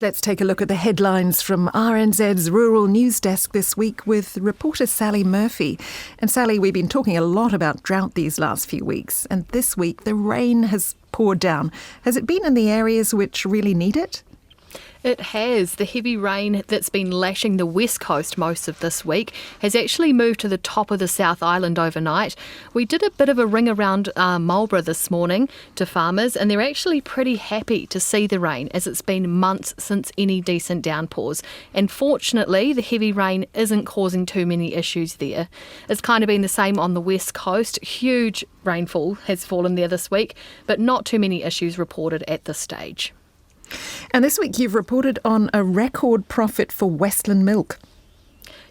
Let's take a look at the headlines from RNZ's Rural News Desk this week with reporter Sally Murphy. And Sally, we've been talking a lot about drought these last few weeks, and this week the rain has poured down. Has it been in the areas which really need it? It has. The heavy rain that's been lashing the west coast most of this week has actually moved to the top of the South Island overnight. We did a bit of a ring around Marlborough this morning to farmers, and they're actually pretty happy to see the rain, as it's been months since any decent downpours. And fortunately, the heavy rain isn't causing too many issues there. It's kind of been the same on the west coast. Huge rainfall has fallen there this week, but not too many issues reported at this stage. And this week you've reported on a record profit for Westland Milk.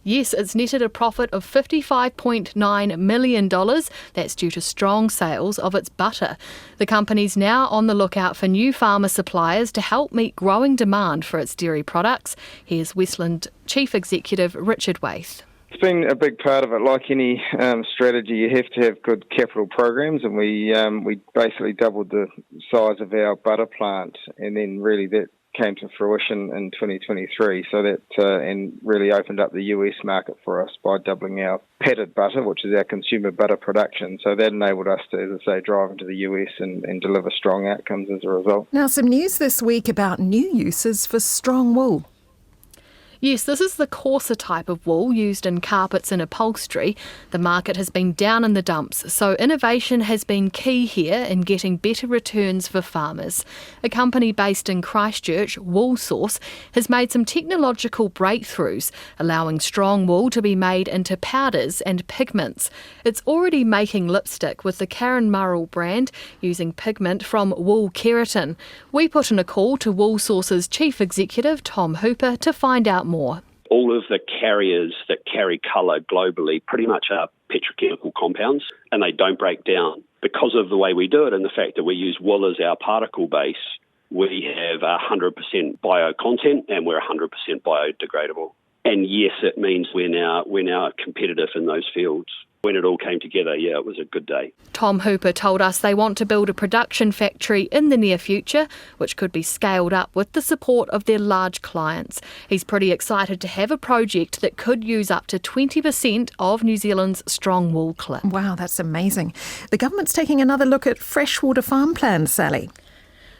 Yes, it's netted a profit of $55.9 million. That's due to strong sales of its butter. The company's now on the lookout for new farmer suppliers to help meet growing demand for its dairy products. Here's Westland Chief Executive Richard Waith. It's been a big part of it. Like any strategy, you have to have good capital programs, and we basically doubled the size of our butter plant, and then really that came to fruition in 2023. So that and really opened up the US market for us by doubling our patted butter, which is our consumer butter production. So that enabled us to, as I say, drive into the US and deliver strong outcomes as a result. Now, some news this week about new uses for strong wool. Yes, this is the coarser type of wool used in carpets and upholstery. The market has been down in the dumps, so innovation has been key here in getting better returns for farmers. A company based in Christchurch, Woolsource, has made some technological breakthroughs, allowing strong wool to be made into powders and pigments. It's already making lipstick with the Karen Murrell brand, using pigment from wool keratin. We put in a call to Woolsource's Chief Executive, Tom Hooper, to find out more. All of the carriers that carry colour globally pretty much are petrochemical compounds, and they don't break down. Because of the way we do it and the fact that we use wool as our particle base, we have 100% bio content and we're 100% biodegradable. And yes, it means we're now competitive in those fields. When it all came together, it was a good day. Tom Hooper told us they want to build a production factory in the near future, which could be scaled up with the support of their large clients. He's pretty excited to have a project that could use up to 20% of New Zealand's strong wool clip. Wow, that's amazing. The government's taking another look at freshwater farm plans, Sally.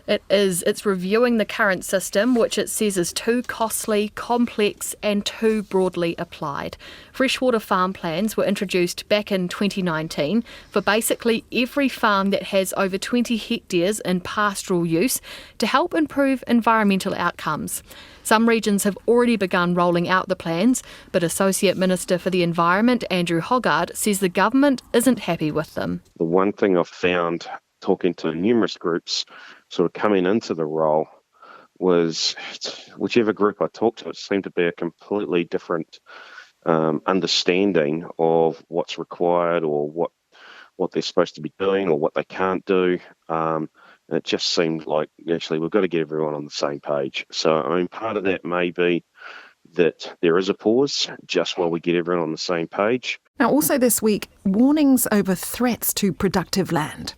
It is. It's reviewing the current system, which it says is too costly, complex and too broadly applied. Freshwater farm plans were introduced back in 2019 for basically every farm that has over 20 hectares in pastoral use to help improve environmental outcomes. Some regions have already begun rolling out the plans, but Associate Minister for the Environment, Andrew Hoggard, says the government isn't happy with them. The one thing I've found talking to numerous groups sort of coming into the role was whichever group I talked to, it seemed to be a completely different understanding of what's required or what they're supposed to be doing or what they can't do. And it just seemed like actually we've got to get everyone on the same page. So, I mean, part of that may be that there is a pause just while we get everyone on the same page. Now, also this week, warnings over threats to productive land.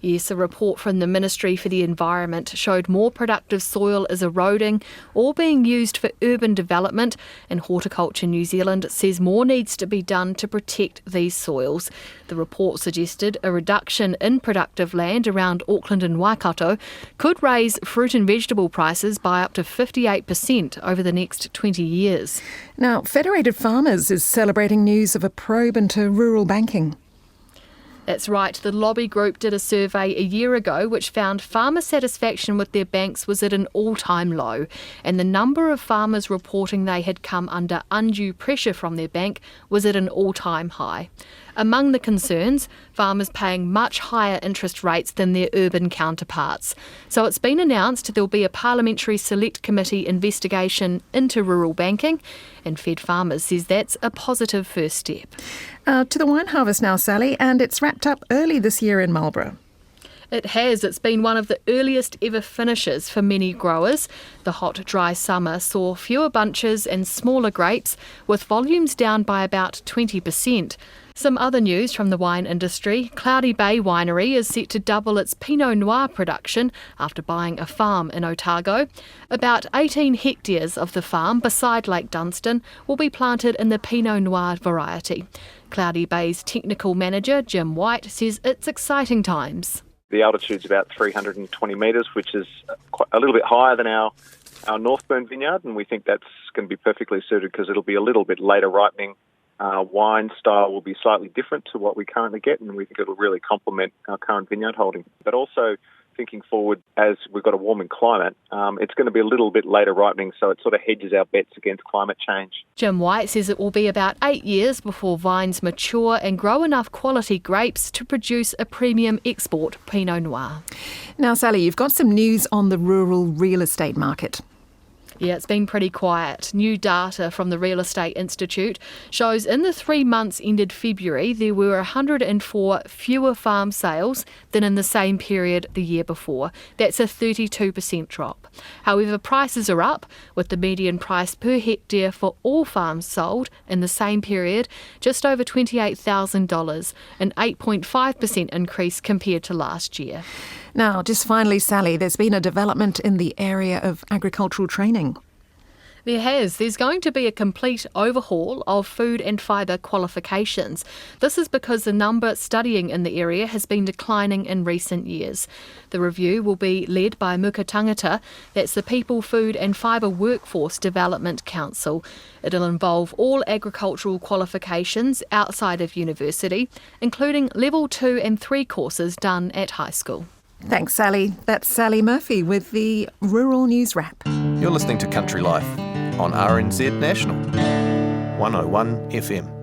Yes, a report from the Ministry for the Environment showed more productive soil is eroding or being used for urban development, and Horticulture New Zealand says more needs to be done to protect these soils. The report suggested a reduction in productive land around Auckland and Waikato could raise fruit and vegetable prices by up to 58% over the next 20 years. Now, Federated Farmers is celebrating news of a probe into rural banking. That's right. The lobby group did a survey a year ago which found farmer satisfaction with their banks was at an all-time low, and the number of farmers reporting they had come under undue pressure from their bank was at an all-time high. Among the concerns, farmers paying much higher interest rates than their urban counterparts. So it's been announced there'll be a Parliamentary Select Committee investigation into rural banking, and Fed Farmers says that's a positive first step. To the wine harvest now, Sally, and it's wrapped up early this year in Marlborough. It has. It's been one of the earliest ever finishes for many growers. The hot, dry summer saw fewer bunches and smaller grapes, with volumes down by about 20%. Some other news from the wine industry. Cloudy Bay Winery is set to double its Pinot Noir production after buying a farm in Otago. About 18 hectares of the farm beside Lake Dunstan will be planted in the Pinot Noir variety. Cloudy Bay's technical manager, Jim White, says it's exciting times. The altitude's about 320 metres, which is quite a little bit higher than our Northburn vineyard, and we think that's going to be perfectly suited because it'll be a little bit later ripening. Wine style will be slightly different to what we currently get, and we think it'll really complement our current vineyard holding. But also thinking forward, as we've got a warming climate, it's going to be a little bit later ripening, so it sort of hedges our bets against climate change. Jim White says it will be about 8 years before vines mature and grow enough quality grapes to produce a premium export Pinot Noir. Now, Sally, you've got some news on the rural real estate market. Yeah, it's been pretty quiet. New data from the Real Estate Institute shows in the 3 months ended February, there were 104 fewer farm sales than in the same period the year before. That's a 32% drop. However, prices are up, with the median price per hectare for all farms sold in the same period just over $28,000, an 8.5% increase compared to last year. Now, just finally, Sally, there's been a development in the area of agricultural training. There has. There's going to be a complete overhaul of food and fibre qualifications. This is because the number studying in the area has been declining in recent years. The review will be led by Muka Tangata, that's the People, Food and Fibre Workforce Development Council. It'll involve all agricultural qualifications outside of university, including level 2 and 3 courses done at high school. Thanks, Sally. That's Sally Murphy with the Rural News Wrap. You're listening to Country Life on RNZ National 101 FM.